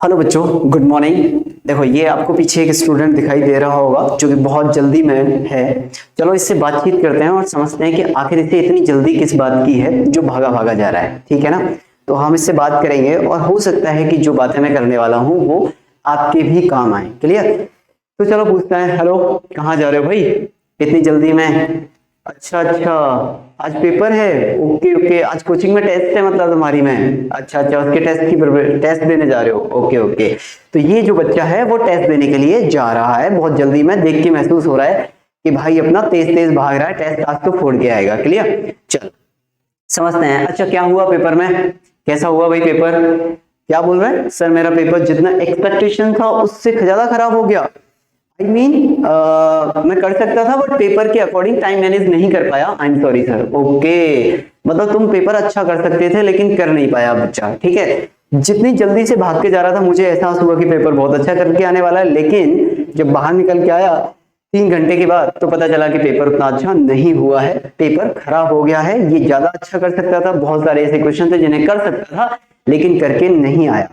Hello बच्चों, good morning. देखो ये आपको पीछे एक स्टूडेंट दिखाई दे रहा होगा जो कि बहुत जल्दी में है। चलो इससे बातचीत करते हैं और समझते हैं कि आखिर इसे इतनी जल्दी किस बात की है जो भागा भागा जा रहा है। ठीक है ना? तो हम इससे बात करेंगे और हो सकता है कि जो बातें मैं करने वाला हूँ वो आपके भी काम आए। क्लियर? तो चलो पूछते हैं। हेलो, कहाँ जा रहे हो भाई इतनी जल्दी में? अच्छा, आज पेपर है। ओके ओके, आज कोचिंग में टेस्ट है मतलब तुम्हारी में। अच्छा, उसके टेस्ट देने जा रहे हो। ओके ओके, तो ये जो बच्चा है वो टेस्ट देने के लिए जा रहा है बहुत जल्दी में। देख के महसूस हो रहा है कि भाई अपना तेज तेज भाग रहा है, टेस्ट आज तो फोड़ के आएगा। क्लियर? चलो समझते हैं। अच्छा, क्या हुआ पेपर में? कैसा हुआ भाई पेपर? क्या बोल रहे हैं सर? मेरा पेपर जितना एक्सपेक्टेशन था उससे ज्यादा खराब हो गया। मैं कर सकता था बट पेपर के अकॉर्डिंग टाइम मैनेज नहीं कर पाया। I am sorry sir. Okay, मतलब तुम पेपर अच्छा कर सकते थे लेकिन कर नहीं पाया बच्चा। ठीक है, जितनी जल्दी से भाग के जा रहा था मुझे एहसास हुआ कि पेपर बहुत अच्छा करके आने वाला है, लेकिन जब बाहर निकल के आया 3 घंटे के बाद तो पता चला कि पेपर उतना अच्छा नहीं हुआ है, पेपर खराब हो गया है। ये ज्यादा अच्छा कर सकता था, बहुत सारे ऐसे क्वेश्चन थे जिन्हें कर सकता था लेकिन करके नहीं आया।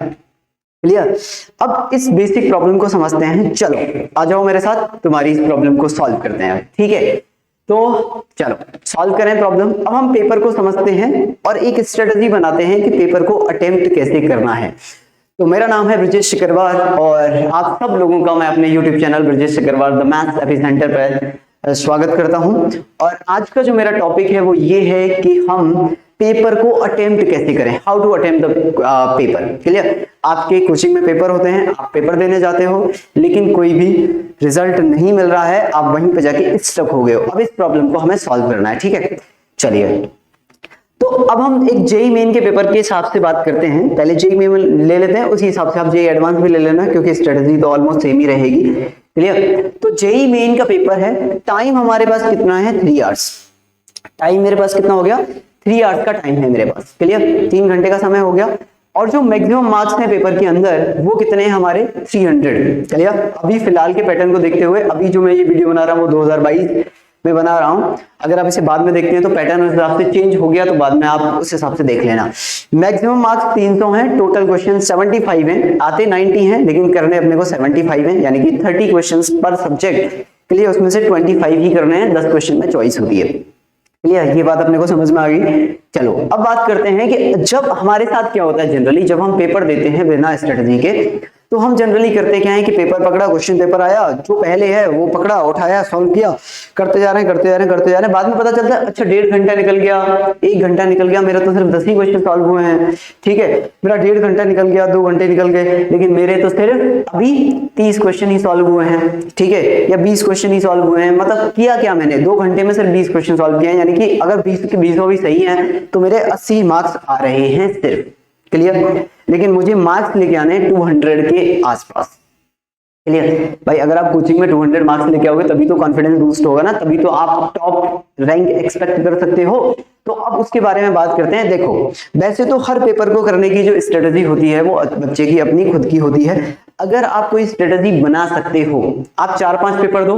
क्लियर? अब इस बेसिक प्रॉब्लम को समझते हैं। चलो आ जाओ मेरे साथ, तुम्हारी इस प्रॉब्लम को सॉल्व करते हैं। ठीक है, तो चलो सॉल्व करें प्रॉब्लम। अब हम पेपर को समझते हैं और एक स्ट्रेटजी बनाते हैं कि पेपर को अटेम्प्ट कैसे करना है। तो मेरा नाम है ब्रजेश सिकरवार और आप सब लोगों का मैं अपने YouTube channel Brajesh Sikarwar the maths epicentre पर स्वागत करता हूं। और आज का जो मेरा टॉपिक है वो ये है कि हम पेपर को अटेम्प्ट कैसे करें, how to attempt the paper. Clear? आपके कोचिंग में पेपर होते हैं, आप पेपर देने जाते हो लेकिन कोई भी रिजल्ट नहीं मिल रहा है, आप वहीं पे जाके स्टक हो गए हो। अब इस प्रॉब्लम को हमें सॉल्व करना है। ठीक है, चलिए तो अब हम एक जेई मेन के पेपर के हिसाब से बात करते हैं। पहले जेई मेन ले लेते हैं, उसी हिसाब से आप जेई एडवांस भी ले लेना क्योंकि स्ट्रेटजी तो ऑलमोस्ट सेम ही रहेगी। क्लियर? तो जेई मेन का पेपर है, टाइम हमारे पास कितना है? 3 आवर्स। टाइम मेरे पास कितना हो गया? 3 आवर्स का टाइम है मेरे पास। क्लियर? 3 घंटे का समय हो गया। और जो मैक्सिमम मार्क्स हैं पेपर के अंदर वो कितने हैं हमारे? 300। क्लियर? अभी फिलहाल के पैटर्न को देखते हुए, अभी जो मैं ये वीडियो बना रहा हूँ वो 2022 में बना रहा हूं। अगर आप इसे बाद में देखते हैं तो पैटर्न उस हिसाब से चेंज हो गया, तो बाद में आप उस हिसाब से देख लेना। मैक्सिमम मार्क्स 300 हैं, टोटल क्वेश्चन 75 हैं, आते 90 हैं लेकिन करने अपने को 75 हैं, यानी कि 30 क्वेश्चंस पर सब्जेक्ट। क्लियर? उसमें से 25 ही करने हैं, 10 क्वेश्चन में चॉइस होती है। क्लियर? ये बात अपने को समझ में आ गई। चलो अब बात करते हैं कि जब हमारे साथ क्या होता है जनरली, जब हम पेपर देते हैं बिना स्ट्रेटजी के, तो हम जनरली करते क्या है कि पेपर पकड़ा, क्वेश्चन पेपर आया, जो पहले है वो पकड़ा, उठाया, सॉल्व किया, करते जा रहे हैं। बाद में पता चलता है अच्छा 1.5 घंटा निकल गया, 1 घंटा निकल गया, मेरा तो सिर्फ 10 ही क्वेश्चन सॉल्व हुए हैं। ठीक है, मेरा 1.5 घंटा निकल गया, 2 घंटे निकल गए, लेकिन मेरे तो सिर्फ अभी 30 क्वेश्चन ही सॉल्व हुए हैं। ठीक है, या 20 क्वेश्चन ही सॉल्व हुए हैं। मतलब किया क्या मैंने? 2 घंटे में सिर्फ 20 क्वेश्चन सॉल्व किए हैं, यानी कि अगर 20 के 20 भी सही है तो मेरे 80 मार्क्स आ रहे हैं सिर्फ। क्लियर? लेकिन मुझे मार्क्स लेके आने 200 के आसपास। क्लियर? भाई अगर आप कोचिंग में 200 मार्क्स लेके आओगे तभी तो कॉन्फिडेंस बूस्ट होगा ना, तभी तो आप टॉप रैंक एक्सपेक्ट कर सकते हो। तो अब उसके बारे में बात करते हैं। देखो वैसे तो हर पेपर को करने की जो स्ट्रेटजी होती है वो बच्चे की अपनी खुद की होती है। अगर आप कोई स्ट्रेटजी बना सकते हो, आप 4-5 पेपर दो,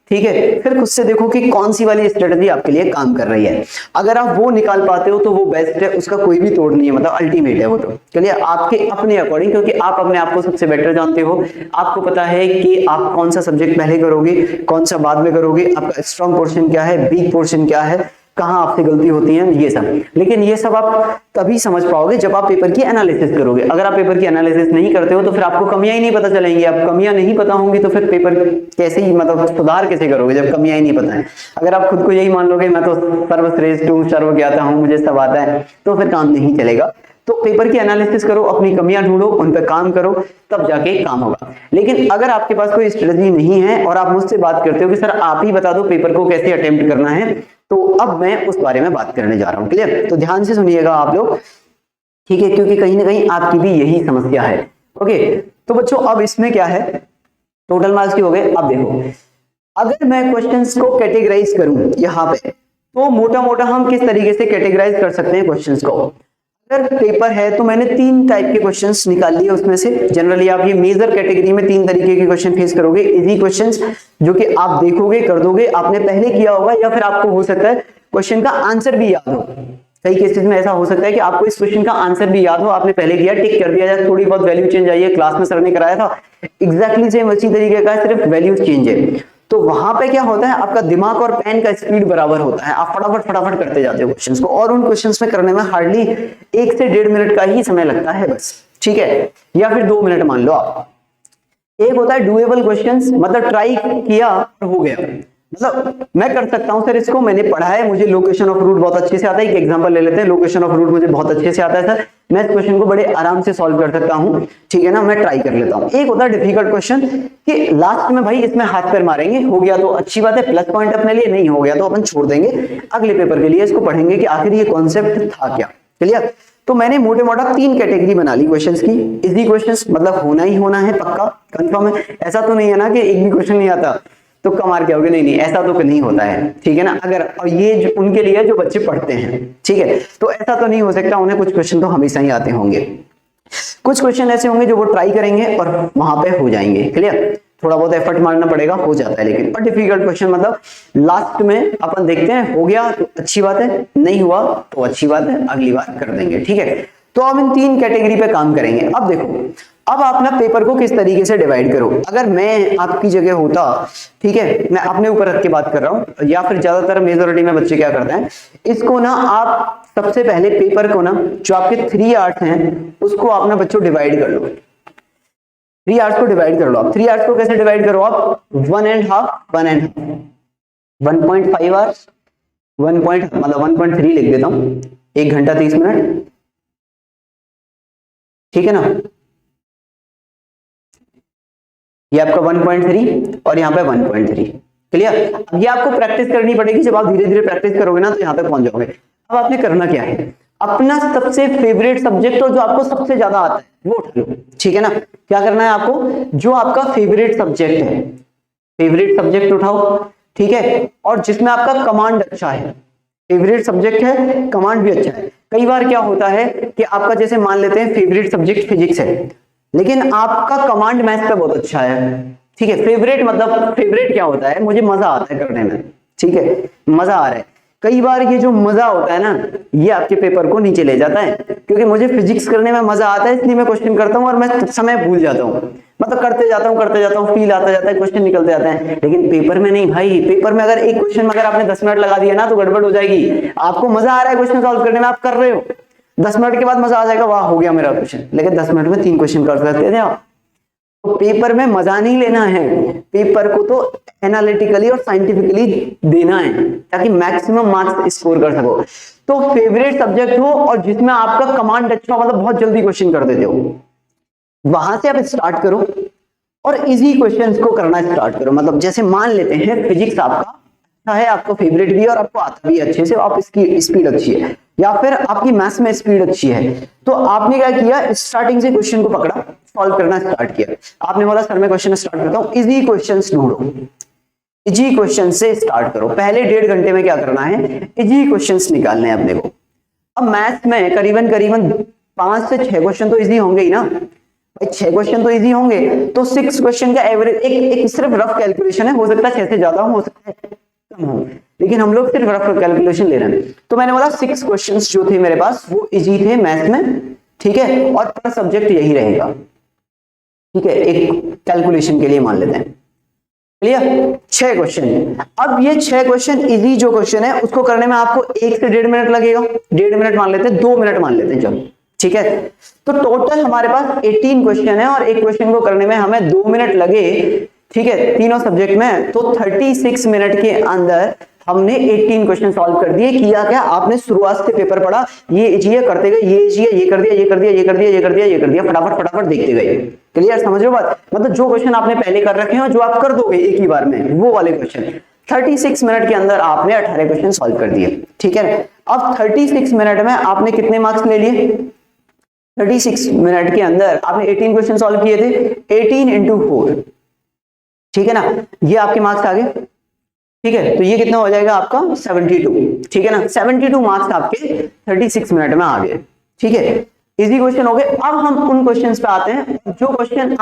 ठीक है, फिर खुद से देखो कि कौन सी वाली स्ट्रेटजी आपके लिए काम कर रही है। अगर आप वो निकाल पाते हो तो वो बेस्ट है, उसका कोई भी तोड़ नहीं है, मतलब अल्टीमेट है वो। तो चलिए आपके अपने अकॉर्डिंग, क्योंकि आप अपने आप को सबसे बेटर जानते हो, आपको पता है कि आप कौन सा सब्जेक्ट पहले करोगे, कौन सा बाद में करोगे, आपका स्ट्रॉन्ग पोर्शन क्या है, वीक पोर्शन क्या है, कहां आपसे गलती होती है, ये सब। लेकिन ये सब आप तभी समझ पाओगे जब आप पेपर की एनालिसिस करोगे। अगर आप पेपर की एनालिसिस नहीं करते हो तो फिर आपको कमियां ही नहीं पता चलेंगी। आप कमियां नहीं पता होंगी तो फिर पेपर कैसे ही, मतलब सुधार कैसे करोगे जब कमियां ही नहीं पता है। अगर आप खुद को यही मान लोगे मैं तो सर्वश्रेष्ठ हूं, सर्व ज्ञाता हूं, मुझे सब आता है, तो फिर काम नहीं चलेगा। तो पेपर की एनालिसिस करो, अपनी कमियां ढूंढो, उन पर काम करो, तब जाके काम होगा। लेकिन अगर आपके पास कोई स्ट्रेटजी नहीं है और आप मुझसे बात करते हो कि सर आप ही बता दो पेपर को कैसे अटेम्प्ट करना है, तो अब मैं उस बारे में बात करने जा रहा हूं। क्लियर? तो ध्यान से सुनिएगा आप लोग, ठीक है, क्योंकि कहीं ना कहीं आपकी भी यही समस्या है। ओके, तो बच्चों अब इसमें क्या है, टोटल मार्क्स की हो गए। अब देखो अगर मैं क्वेश्चंस को कैटेगराइज करूं यहाँ पे, तो मोटा मोटा हम किस तरीके से कैटेगराइज कर सकते हैं क्वेश्चंस को। अगर पेपर है तो मैंने 3 टाइप के क्वेश्चंस निकाल लिए उसमें से। जनरली आप ये मेजर कैटेगरी में 3 तरीके के क्वेश्चन फेस करोगे। इजी क्वेश्चंस जो कि आप देखोगे, कर दोगे, आपने पहले किया होगा, या फिर आपको हो सकता है क्वेश्चन का आंसर भी याद हो। कई केसेस में ऐसा हो सकता है कि आपको इस क्वेश्चन का आंसर भी याद हो, आपने पहले किया, टिक कर दिया जाए, थोड़ी बहुत वैल्यू चेंज आई है, क्लास में सर ने कराया था, एग्जैक्टली सेम उसी तरीके का, सिर्फ वैल्यू चेंज है। तो वहां पे क्या होता है, आपका दिमाग और पेन का स्पीड बराबर होता है, आप फटाफट फटाफट करते जाते हो क्वेश्चंस को, और उन क्वेश्चंस में करने में हार्डली 1 से 1.5 मिनट का ही समय लगता है बस, ठीक है, या फिर 2 मिनट मान लो आप। एक होता है डूएबल क्वेश्चंस, मतलब ट्राई किया और हो गया, मतलब मैं कर सकता हूं सर इसको, मैंने पढ़ा है, मुझे लोकेशन ऑफ रूट बहुत अच्छे से आता है। एक एग्जांपल ले लेते हैं, लोकेशन ऑफ रूट मुझे बहुत अच्छे से आता है सर, मैं इस क्वेश्चन को बड़े आराम से सॉल्व कर सकता हूं, ठीक है ना, मैं ट्राई कर लेता हूं। एक होता है डिफिकल्ट क्वेश्चन कि लास्ट में भाई इसमें हाथ पैर मारेंगे, हो गया तो अच्छी बात है, प्लस पॉइंट अपने लिए, नहीं हो गया तो अपन छोड़ देंगे, अगले पेपर के लिए इसको पढ़ेंगे कि आखिर ये कॉन्सेप्ट था क्या। क्लियर? तो मैंने मोटे मोटा 3 कैटेगरी बना ली क्वेश्चंस की। इजी क्वेश्चंस मतलब होना ही होना है, पक्का कंफर्म है, ऐसा तो नहीं है ना कि एक भी क्वेश्चन नहीं आता तो कमार क्या होगा, नहीं नहीं ऐसा तो नहीं होता है, ठीक है ना। अगर, और ये उनके लिए जो बच्चे पढ़ते हैं, ठीक है, तो ऐसा तो नहीं हो सकता, उन्हें कुछ क्वेश्चन तो हमेशा ही आते होंगे, कुछ क्वेश्चन ऐसे होंगे जो वो ट्राई करेंगे और वहां पे हो जाएंगे। क्लियर? थोड़ा बहुत एफर्ट मारना पड़ेगा, हो जाता है, लेकिन और डिफिकल्ट क्वेश्चन मतलब लास्ट में अपन देखते हैं, हो गया तो अच्छी बात है, नहीं हुआ तो अच्छी बात है, अगली बार कर देंगे, ठीक है। तो अब इन 3 कैटेगरी पे काम करेंगे। अब देखो, अब आप ना पेपर को किस तरीके से डिवाइड करो। अगर मैं आपकी जगह होता, ठीक है, मैं अपने ऊपर रख के बात कर रहा हूं, या फिर ज्यादातर मेजॉरिटी में बच्चे क्या करते हैं, इसको ना आप सबसे पहले पेपर को ना, जो आपके 3 आवर्स हैं उसको आप ना बच्चों डिवाइड कर लो, 3 आवर्स को डिवाइड कर लो आप। 3 आवर्स को कैसे डिवाइड करो आप, 1.5 1.5 आवर्स, 1 मतलब 1.3 लिख देता हूं, 1 घंटा 30 मिनट, ठीक है ना, ये आपका 1.3 और यहाँ पे 1.3। क्लियर? अब ये आपको प्रैक्टिस करनी पड़ेगी, जब आप धीरे धीरे प्रैक्टिस करोगे ना तो यहाँ तक पहुंच जाओगे। अब आपने करना क्या है, अपना सबसे फेवरेट सब्जेक्ट और जो आपको सबसे ज्यादा आता है वो उठा लो, ठीक है ना। क्या करना है आपको, जो आपका फेवरेट सब्जेक्ट है, फेवरेट सब्जेक्ट उठाओ, ठीक है, और जिसमें आपका कमांड अच्छा है, फेवरेट सब्जेक्ट है, कमांड भी अच्छा है। कई बार क्या होता है कि आपका, जैसे मान लेते हैं फेवरेट सब्जेक्ट फिजिक्स है, लेकिन आपका कमांड मैथ्स पे बहुत अच्छा है, ठीक है। फेवरेट मतलब फेवरेट क्या होता है, मुझे मजा आता है करने में, ठीक है, मजा आ रहा है। कई बार ये जो मजा होता है ना, ये आपके पेपर को नीचे ले जाता है, क्योंकि मुझे फिजिक्स करने में मजा आता है, इसलिए मैं क्वेश्चन करता हूँ और मैं समय भूल जाता हूँ, मतलब करते जाता हूँ, फील आता जाता है, क्वेश्चन निकलते जाते हैं। लेकिन पेपर में नहीं भाई, पेपर में अगर एक क्वेश्चन में अगर आपने 10 मिनट लगा दिया ना तो गड़बड़ हो जाएगी। आपको मजा आ रहा है क्वेश्चन सॉल्व करने में, आप कर रहे हो, 10 मिनट के बाद मजा आ जाएगा, वाह हो गया मेरा क्वेश्चन, लेकिन 10 मिनट में 3 क्वेश्चन कर सकते थे आप। तो पेपर में मजा नहीं लेना है, पेपर को तो एनालिटिकली और साइंटिफिकली देना है, ताकि मैक्सिमम मार्क्स स्कोर कर सको। तो फेवरेट सब्जेक्ट हो और जिसमें आपका कमांड अच्छा हो, मतलब बहुत जल्दी क्वेश्चन कर देते हो, वहां से आप स्टार्ट करो और इजी क्वेश्चंस को करना स्टार्ट करो। मतलब जैसे मान लेते हैं फिजिक्स आपका अच्छा है, आपको फेवरेट भी है और आपको आता भी अच्छे से, आप इसकी स्पीड अच्छी है, या फिर आपकी मैथ्स में स्पीड अच्छी है, तो आपने क्या किया, स्टार्टिंग से क्वेश्चन को पकड़ा, सॉल्व करना स्टार्ट किया। आपने बोला सर मैं क्वेश्चन स्टार्ट करता हूं, इजी क्वेश्चंस ढूंढो, इजी क्वेश्चन से स्टार्ट करो। पहले 1.5 घंटे में क्या करना है, इजी क्वेश्चंस निकालने हैं अपने को। अब मैथ्स में करीबन 5 से 6 क्वेश्चन तो इजी होंगे ही ना भाई, 6 क्वेश्चन तो इजी होंगे, तो 6 क्वेश्चन का एवरेज, एक सिर्फ रफ कैलकुलेशन है, हो सकता है 6 से ज्यादा हो सकता है कम हो, लेकिन हम लोग सिर्फ रफ कैलकुलेशन ले रहे हैं। तो मैंने बोला 6 क्वेश्चंस जो थे मेरे पास वो इजी थे मैथ्स में, ठीक है, और पर सब्जेक्ट यही रहेगा, ठीक है, एक कैलकुलेशन के लिए मान लेते हैं। क्लियर? 6 क्वेश्चन। अब ये 6 क्वेश्चन इजी जो क्वेश्चन है उसको करने में आपको 1 से 1.5 मिनट लगेगा, 1.5 मिनट मान लेते हैं, 2 मिनट मान लेते हैं चलो, ठीक है। तो टोटल हमारे पास 18 क्वेश्चन है और एक क्वेश्चन को करने में हमें 2 मिनट लगे, ठीक है, तीनों सब्जेक्ट में। तो 36 मिनट के अंदर हमने 18 क्वेश्चन सॉल्व कर दिए। किया क्या, आपने शुरुआत से पेपर पढ़ा, ये इजी है करते गए, ये इजी है, ये कर दिया, ये कर दिया, ये कर दिया, ये कर दिया, ये कर दिया, फटाफट फटाफट देखते गए। क्लियर? समझ रहे हो बात? मतलब जो क्वेश्चन आपने पहले कर रखे हैं जो आप कर दोगे एक ही बार में, वो वाले क्वेश्चन 36 मिनट के अंदर आपने 18 क्वेश्चन सॉल्व कर दिए, ठीक है। अब 36 मिनट में आपने कितने मार्क्स ले लिए, 36 मिनट के अंदर आपने 18 क्वेश्चन सॉल्व किए थे, 18 into 4, ठीक है ना, ये आपके मार्क्स आ गए, ठीक है। तो ये कितना हो जाएगा आपका 72, ठीक है ना, 72 मार्क्स आपके 36 मिनट में आ गए, ठीक है। इजी क्वेश्चन हो गए। अब हम उन क्वेश्चंस पे आते हैं जो क्वेश्चन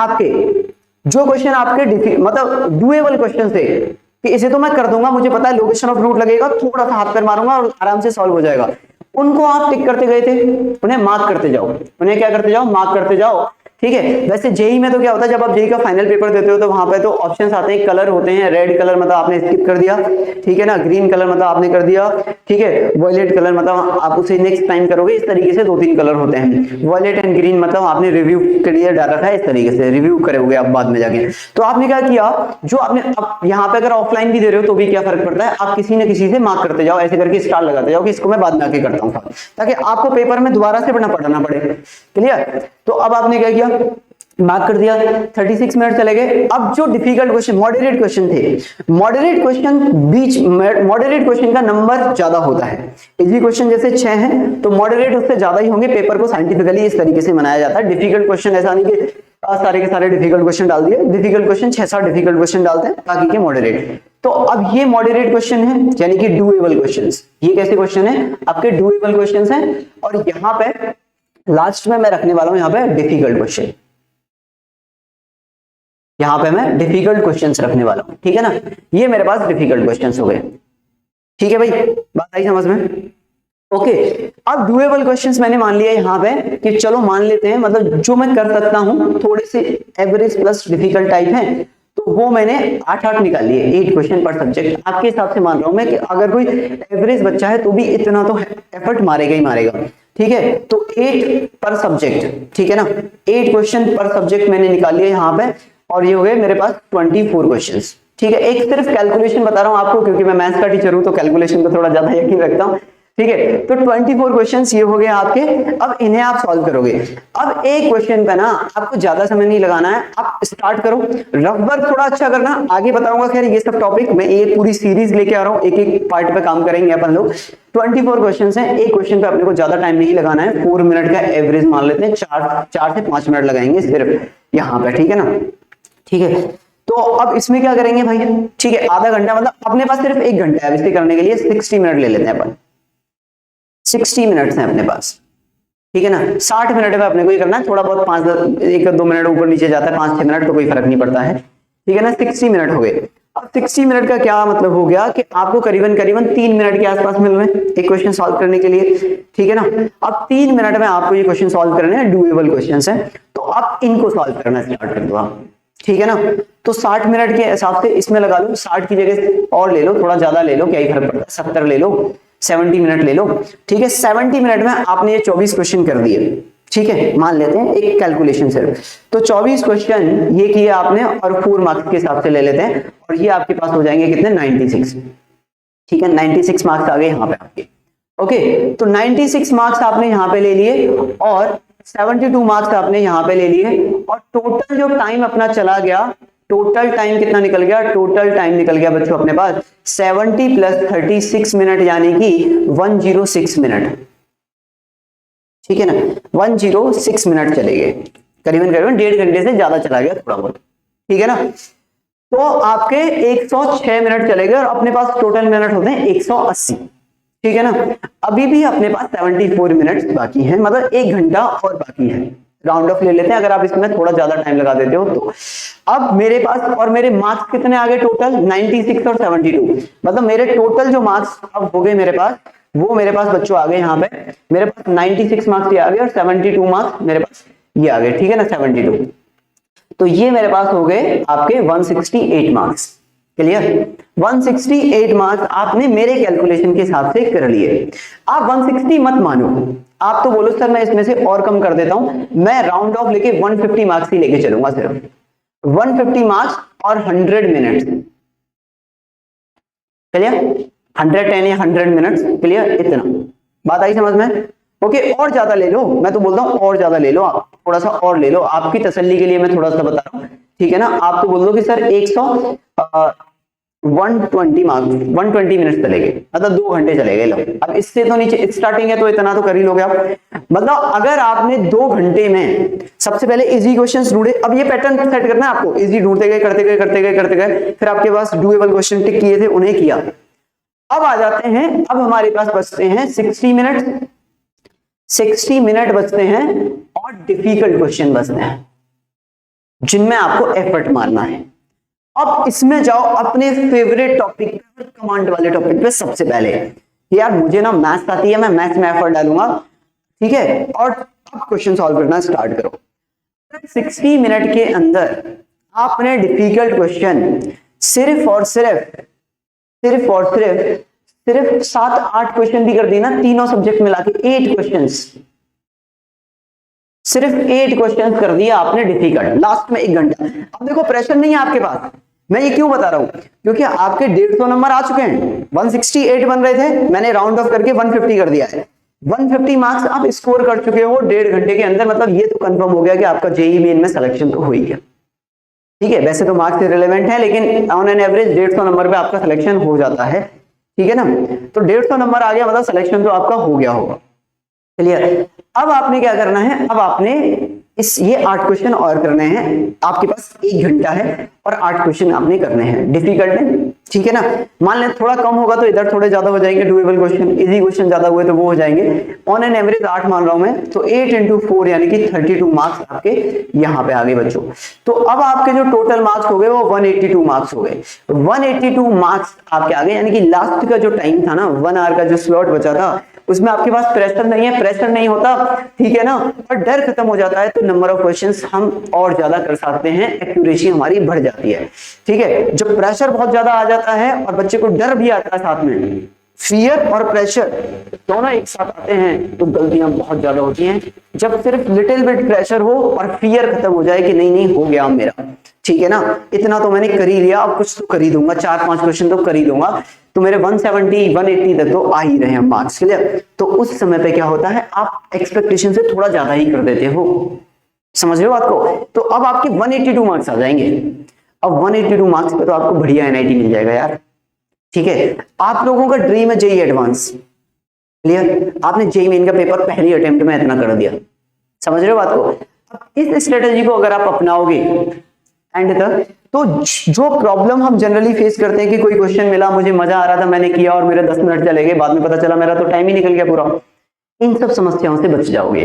आपके मतलब डूएबल क्वेश्चन थे, कि इसे तो मैं कर दूंगा, मुझे पता है लोकेशन ऑफ रूट लगेगा, थोड़ा सा हाथ पैर मारूंगा और आराम से सॉल्व हो जाएगा। उनको आप टिक करते गए थे, उन्हें मार्क करते जाओ, उन्हें क्या करते जाओ, मार्क करते जाओ, ठीक है। वैसे जेई में तो क्या होता है, जब आप जेई का फाइनल पेपर देते हो तो वहां पे तो ऑप्शंस आते हैं, कलर होते हैं, रेड कलर मतलब आपने स्किप कर दिया, ठीक है ना, ग्रीन कलर मतलब आपने कर दिया, ठीक है, वॉयलेट कलर मतलब आप उसे नेक्स्ट टाइम करोगे, इस तरीके से 2-3 कलर होते हैं, वॉयलेट एंड ग्रीन मतलब आपने रिव्यू के लिए डाल रखा है, इस तरीके से रिव्यू करोगे आप बाद में जाके। तो आपने क्या किया, जो आपने अब यहाँ पे अगर ऑफलाइन भी दे रहे हो तो भी क्या फर्क पड़ता है, आप किसी न किसी से मार्क करते जाओ, ऐसे करके स्टार लगाते जाओ कि इसको मैं बाद में आके करता हूँ, ताकि आपको पेपर में दोबारा से पढ़ना पड़े। क्लियर? तो अब आपने क्या किया, मार्क कर दिया, 36 मिनट चले गए। अब जो डिफिकल्ट क्वेश्चन, मॉडरेट क्वेश्चन थे, मॉडरेट क्वेश्चन बीच, मॉडरेट क्वेश्चन का नंबर ज्यादा होता है, इजी क्वेश्चन जैसे 6 हैं तो मॉडरेट उससे ज्यादा ही होंगे, पेपर को साइंटिफिकली इस तरीके से बनाया जाता है। डिफिकल्ट क्वेश्चन ऐसा नहीं कि सारे के सारे डिफिकल्ट क्वेश्चन डाल दिए, डिफिकल्ट क्वेश्चन 6-7 डिफिकल्ट क्वेश्चन डालते हैं, बाकी के मॉडरेट। तो अब ये मॉडरेट क्वेश्चन है, यानी कि डूएबल क्वेश्चंस। ये कैसे क्वेश्चन है, आपके डूएबल क्वेश्चंस हैं, और यहाँ पे लास्ट में मैं रखने वाला हूं यहाँ पे डिफिकल्ट क्वेश्चन, यहां पे मैं डिफिकल्ट क्वेश्चंस रखने वाला हूं, ठीक है ना। ये मेरे पास डिफिकल्ट क्वेश्चंस हो गए, ठीक है भाई, बात आई समझ में? ओके, अब डूएबल क्वेश्चंस मैंने मान लिया यहां पे कि चलो मान लेते हैं, मतलब जो मैं कर सकता हूं थोड़े से एवरेज प्लस डिफिकल्ट टाइप हैं, तो वो मैंने 8 निकाल लिए, 8 क्वेश्चन पर सब्जेक्ट। आपके हिसाब से मान रहा हूं मैं कि अगर कोई एवरेज बच्चा है तो भी इतना तो एफर्ट मारेगा ही मारेगा, ठीक है। तो 8 पर सब्जेक्ट, ठीक है ना, 8 क्वेश्चन पर सब्जेक्ट मैंने निकाल लिए यहाँ पे, और ये हो गए मेरे पास 24 क्वेश्चंस, ठीक है। एक सिर्फ कैलकुलेशन बता रहा हूं आपको, क्योंकि मैं मैथ्स का टीचर हूं तो कैलकुलेशन पे थोड़ा ज्यादा यकीन रखता हूं, ठीक है। तो 24 क्वेश्चंस ये हो गए आपके, अब इन्हें आप सॉल्व करोगे। अब एक क्वेश्चन पे ना आपको ज्यादा समय नहीं लगाना है, आप स्टार्ट करो, रफ वर्क थोड़ा अच्छा करना, आगे बताऊंगा। खैर ये सब टॉपिक मैं ये पूरी सीरीज लेके आ रहा हूं, एक एक पार्ट पे काम करेंगे अपन लोग। 24 क्वेश्चन हैं, एक क्वेश्चन पे अपने को ज्यादा टाइम नहीं लगाना है, 4 मिनट का एवरेज मान लेते हैं, 4 से 5 मिनट लगाएंगे सिर्फ यहाँ पे, ठीक है ना, ठीक है। तो अब इसमें क्या करेंगे भाई, ठीक है, आधा घंटा, मतलब अपने पास सिर्फ 1 घंटा है इसे करने के लिए, 60 मिनट ले लेते हैं अपन, 60 मिनट हैं अपने पास, ठीक है ना। 60 मिनट में अपने को ही करना है, थोड़ा बहुत 1-2 मिनट ऊपर नीचे जाता है, 5-6 मिनट तो कोई फर्क नहीं पड़ता है, ठीक है ना। 60 मिनट हो गए। अब 60 मिनट का क्या मतलब हो गया कि आपको करीबन 3 मिनट के आसपास मिल रहे हैं एक क्वेश्चन सॉल्व करने के लिए, ठीक है ना। अब 3 मिनट में आपको ये क्वेश्चन सॉल्व करने हैं, डूएबल क्वेश्चन है, तो आप इनको सॉल्व करना स्टार्ट कर दो आप, ठीक है ना। तो 60 मिनट के हिसाब से इसमें लगा लो, 60 की जगह और ले लो, थोड़ा ज्यादा ले लो, क्या ही फर्क पड़ता है, 70 ले लो, 70 मिनट ले लो, ठीक है। 70 मिनट में आपने ये 24 क्वेश्चन कर दिए, ठीक है, मान लेते हैं एक कैलकुलेशन से, तो 24 क्वेश्चन ये किए आपने, और 4 मार्क्स के हिसाब से ले लेते हैं, और ये आपके पास हो जाएंगे कितने, 96, ठीक है। 96 मार्क्स आ गए यहाँ पे आपके, ओके। तो 96 मार्क्स आपने यहाँ पे ले लिए, और 72 मार्क्स आपने यहाँ पे ले लिए, और टोटल जो टाइम अपना चला गया, टोटल टाइम कितना निकल गया, टोटल टाइम निकल गया बच्चों अपने पास 70 + 36 मिनट, यानी कि 106 मिनट, ठीक है ना। 106 मिनट चले गए, करीबन 1.5 घंटे से ज्यादा चला गया थोड़ा बहुत, ठीक है ना। तो आपके 106 मिनट चले गए, और अपने पास टोटल मिनट होते हैं 180, ठीक है ना। अभी भी अपने पास 74 मिनट बाकी हैं, मतलब 1 घंटा और बाकी है, राउंड ऑफ ले लेते हैं अगर आप इसमें थोड़ा ज्यादा टाइम लगा देते हो तो। अब मेरे पास, और मेरे मार्क्स कितने आ गए टोटल, 96 और 72, मतलब मेरे टोटल जो मार्क्स अब हो गए मेरे पास, वो मेरे पास बच्चों आ गए यहाँ पे, मेरे पास 96 मार्क्स ये आ गए, और 72 मार्क्स मेरे पास ये आ गए, ठीक है ना, 72। तो ये मेरे पास हो गए आपके 168 मार्क्स, क्लियर। 168 मार्क्स आपने मेरे कैलकुलेशन के हिसाब से कर लिए। आप 160 मत मानो, आप तो बोलो सर मैं इसमें से और कम कर देता हूं, मैं राउंड ऑफ लेके 150 मार्क्स ही लेके चलूंगा, सिर्फ 150 मार्क्स और 100 मिनट्स, क्लियर, 110 या 100 मिनट्स, क्लियर, इतना बात आई समझ में। ओके, और ज्यादा ले लो, मैं तो बोलता हूं और ज्यादा ले लो, आप थोड़ा सा और ले लो, आपकी तसल्ली के लिए मैं थोड़ा सा बता रहा हूं, ठीक है ना। आप तो बोल दो कि सर 120 मार्क्स, 120 मिनट चले गए, मतलब 2 घंटे चले गए, लो। अब इससे तो नीचे स्टार्टिंग है तो इतना तो कर ही लोगे आप, मतलब अगर आपने 2 घंटे में सबसे पहले इजी क्वेश्चंस ढूंढे, अब ये पैटर्न सेट करना है आपको, इजी ढूंढते गए, करते गए करते गए करते गए, फिर आपके पास डूएबल क्वेश्चन टिक किए थे, उन्हें किया। अब आ जाते हैं, अब हमारे पास बचते हैं 60 मिनट, 60 मिनट बचते हैं, और डिफिकल्ट क्वेश्चन बचते हैं जिनमें आपको एफर्ट मारना है। अब इसमें जाओ अपने फेवरेट टॉपिक, कमांड वाले टॉपिक पे सबसे पहले, कि यार मुझे ना मैथ्स आती है, मैं मैथ्स में एफर्ट डालूंगा, ठीक है, और अब क्वेश्चन सॉल्व करना स्टार्ट करो। 60 मिनट के अंदर आपने डिफिकल्ट क्वेश्चन सिर्फ 7-8 क्वेश्चन भी कर दी ना, तीनों सब्जेक्ट मिला के 8 क्वेश्चंस, सिर्फ 8 क्वेश्चंस कर दिया आपने डिफिकल्ट लास्ट में 1 घंटा। अब देखो प्रेशर नहीं है आपके पास, मैं ये क्यों बता रहा हूं, क्योंकि आपके 150 नंबर आ चुके हैं, 168 बन रहे थे, मैंने राउंड ऑफ करके 150 कर दिया है, 150 मार्क्स आप स्कोर कर चुके हो 1.5 घंटे के अंदर। मतलब ये तो कंफर्म हो गया कि आपका जेईई मेन में सिलेक्शन तो हो ही गया, ठीक है। वैसे तो मार्क्स इररिलेवेंट है, लेकिन ऑन एन एवरेज 150 नंबर पे आपका सिलेक्शन हो जाता है, ठीक है ना। तो 150 नंबर आ गया, मतलब सिलेक्शन तो आपका हो गया होगा, क्लियर। अब आपने क्या करना है, अब आपने ये 8 क्वेश्चन और करने हैं, आपके पास 1 घंटा है और 8 क्वेश्चन आपने करने हैं डिफिकल्ट है, ठीक है ना। मान लें थोड़ा कम होगा तो इधर थोड़े ज्यादा हो जाएंगे, डुएबल क्वेश्चन, इजी क्वेश्चन ज्यादा हुए तो वो हो जाएंगे। ऑन एन एवरेज 8 मान रहा हूं मैं, तो 8 into 4 यानी कि 32 मार्क्स आपके यहाँ पे आ गए बच्चों। तो अब आपके जो टोटल मार्क्स हो गए वो 182 मार्क्स हो गए, 182 मार्क्स आपके आ गए, यानी कि लास्ट का जो टाइम था ना, 1 आवर का जो स्लॉट बचा था, उसमें आपके पास प्रेशर नहीं है, प्रेशर नहीं होता, ठीक है ना, और डर खत्म हो जाता है, तो नंबर ऑफ क्वेश्चंस हम और ज्यादा कर सकते हैं, एक्यूरेसी हमारी बढ़ जाती है, ठीक है। जब प्रेशर बहुत ज्यादा आ जाता है और बच्चे को डर भी आता है साथ में, फियर और प्रेशर दोनों एक साथ आते हैं, तो गलतियां बहुत ज्यादा होती हैं। जब सिर्फ लिटिल बिट प्रेशर हो और फियर खत्म हो जाए कि नहीं नहीं हो गया मेरा, ठीक है ना, इतना तो मैंने कर ही लिया, अब कुछ तो कर ही दूंगा, 4-5 क्वेश्चन तो कर ही दूंगा, तो मेरे 170 180 तक तो आ ही रहे हैं मार्क्स, क्लियर। तो उस समय पे क्या होता है, आप एक्सपेक्टेशन से थोड़ा ज्यादा ही कर देते हो, समझ रहे हो बात को। तो अब आपके 182 मार्क्स आ जाएंगे, अब 182 मार्क्स पे तो आपको बढ़िया एनआईटी मिल जाएगा यार, ठीक है। आप लोगों का ड्रीम है जेईई एडवांस, क्लियर, आपने जेईई मेन का पेपर पहली अटेम्प्ट में इतना कर दिया, समझ रहे हो बात को। अब इस स्ट्रेटेजी को अगर आप अपनाओगे एंड तक, तो जो प्रॉब्लम हम जनरली फेस करते हैं कि कोई क्वेश्चन मिला, मुझे मजा आ रहा था, मैंने किया और मेरे 10 मिनट चले गए, बाद में पता चला मेरा तो टाइम ही निकल गया पूरा, इन सब समस्याओं से बच जाओगे।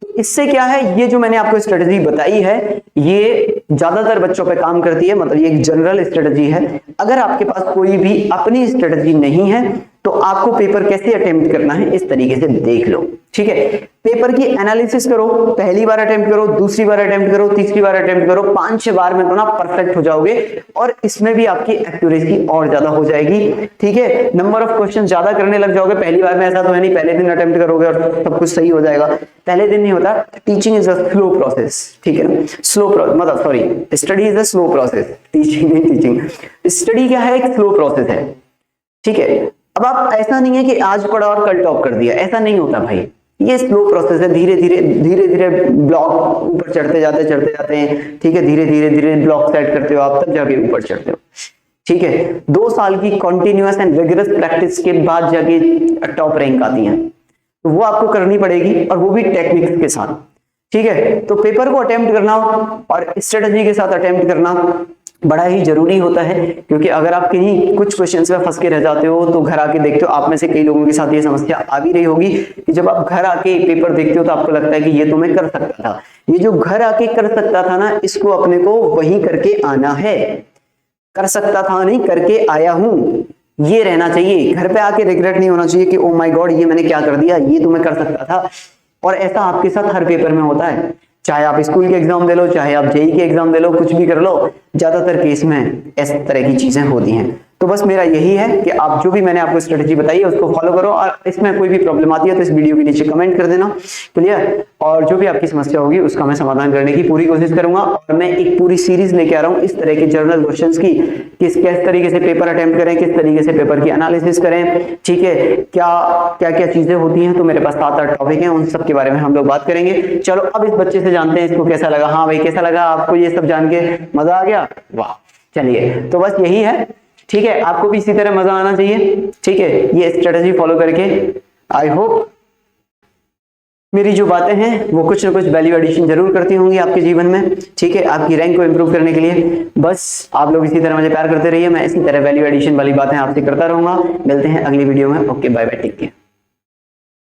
तो इससे क्या है, ये जो मैंने आपको स्ट्रेटेजी बताई है, ये ज्यादातर बच्चों पे काम करती है, मतलब ये एक जनरल स्ट्रेटेजी है। अगर आपके पास कोई भी अपनी स्ट्रेटेजी नहीं है, तो आपको पेपर कैसे अटेम्प्ट करना है इस तरीके से देख लो, ठीक है। पेपर की एनालिसिस करो, पहली बार अटेम्प्ट करो, दूसरी बार अटेम्प्ट करो, तीसरी बार अटेम्प्ट करो, 5-6 बार में तो ना परफेक्ट हो जाओगे, और इसमें भी आपकी एक्यूरेसी और ज्यादा हो जाएगी, ठीक है। नंबर ऑफ क्वेश्चन ज्यादा करने लग जाओगे, पहली बार में ऐसा तो है नहीं पहले दिन अटेम्प्ट करोगे और सब कुछ सही हो जाएगा, पहले दिन नहीं होता। Teaching is a slow process, ठीक है, स्लो मतलब sorry, study is a slow process, teaching नहीं, टीचिंग स्टडी क्या है, एक स्लो प्रोसेस है, ठीक है। अब आप ऐसा नहीं है कि आज पढ़ा और कल टॉप कर दिया, ऐसा नहीं होता भाई, ये स्लो प्रोसेस है, धीरे धीरे ब्लॉक ऊपर चढ़ते जाते हैं, ठीक है, धीरे धीरे ब्लॉक सेट करते हो आप, तब जाके ऊपर चढ़ते हो, ठीक है। 2 साल की कॉन्टिन्यूअस एंड रिगरस प्रैक्टिस के बाद जाके टॉप रैंक आती है, तो वो आपको करनी पड़ेगी, और वो भी टेक्निक्स के साथ, ठीक है। तो पेपर को अटेम्प्ट करना और स्ट्रेटजी के साथ अटेम्प्ट करना बड़ा ही जरूरी होता है, क्योंकि अगर आप कहीं कुछ क्वेश्चंस में फंस के रह जाते हो, तो घर आके देखते हो, आप में से कई लोगों के साथ ये समस्या आ भी रही होगी कि जब आप घर आके पेपर देखते हो तो आपको लगता है कि ये तो मैं कर सकता था, ये जो घर आके कर सकता था ना, इसको अपने को वहीं करके आना है, कर सकता था नहीं करके आया हूं, ये रहना चाहिए। घर पे आके रिग्रेट नहीं होना चाहिए कि ओ माय गॉड ये मैंने क्या कर दिया, ये तो मैं कर सकता था। और ऐसा आपके साथ हर पेपर में होता है, चाहे आप स्कूल के एग्जाम दे लो, चाहे आप जेईई के एग्जाम दे लो, कुछ भी कर लो, ज्यादातर केस में इस तरह की चीजें होती हैं। तो बस मेरा यही है कि आप जो भी मैंने आपको स्ट्रेटजी बताई है उसको फॉलो करो, और इसमें कोई भी प्रॉब्लम आती है तो इस वीडियो के नीचे कमेंट कर देना, क्लियर। और जो भी आपकी समस्या होगी उसका मैं समाधान करने की पूरी कोशिश करूंगा, और मैं एक पूरी सीरीज लेके आ रहा हूँ इस तरह के जर्नल क्वेश्चंस की, किस तरीके से पेपर अटेम्प्ट करें, किस तरीके से पेपर की एनालिसिस करें, ठीक है, क्या चीजें होती हैं। तो मेरे पास 7-8 टॉपिक हैं, उन सब के बारे में हम लोग बात करेंगे। चलो अब इस बच्चे से जानते हैं इसको कैसा लगा। हाँ भाई कैसा लगा आपको, ये सब जान के मजा आ गया, वाह। चलिए तो बस यही है, ठीक है, आपको भी इसी तरह मजा आना चाहिए, ठीक है, ये स्ट्रेटजी फॉलो करके। आई होप मेरी जो बातें हैं वो कुछ ना कुछ वैल्यू एडिशन जरूर करती होंगी आपके जीवन में, ठीक है, आपकी रैंक को इंप्रूव करने के लिए। बस आप लोग इसी तरह मुझे प्यार करते रहिए, मैं इसी तरह वैल्यू एडिशन वाली बातें आपसे करता रहूंगा। मिलते हैं अगली वीडियो में, okay bye bye, take care.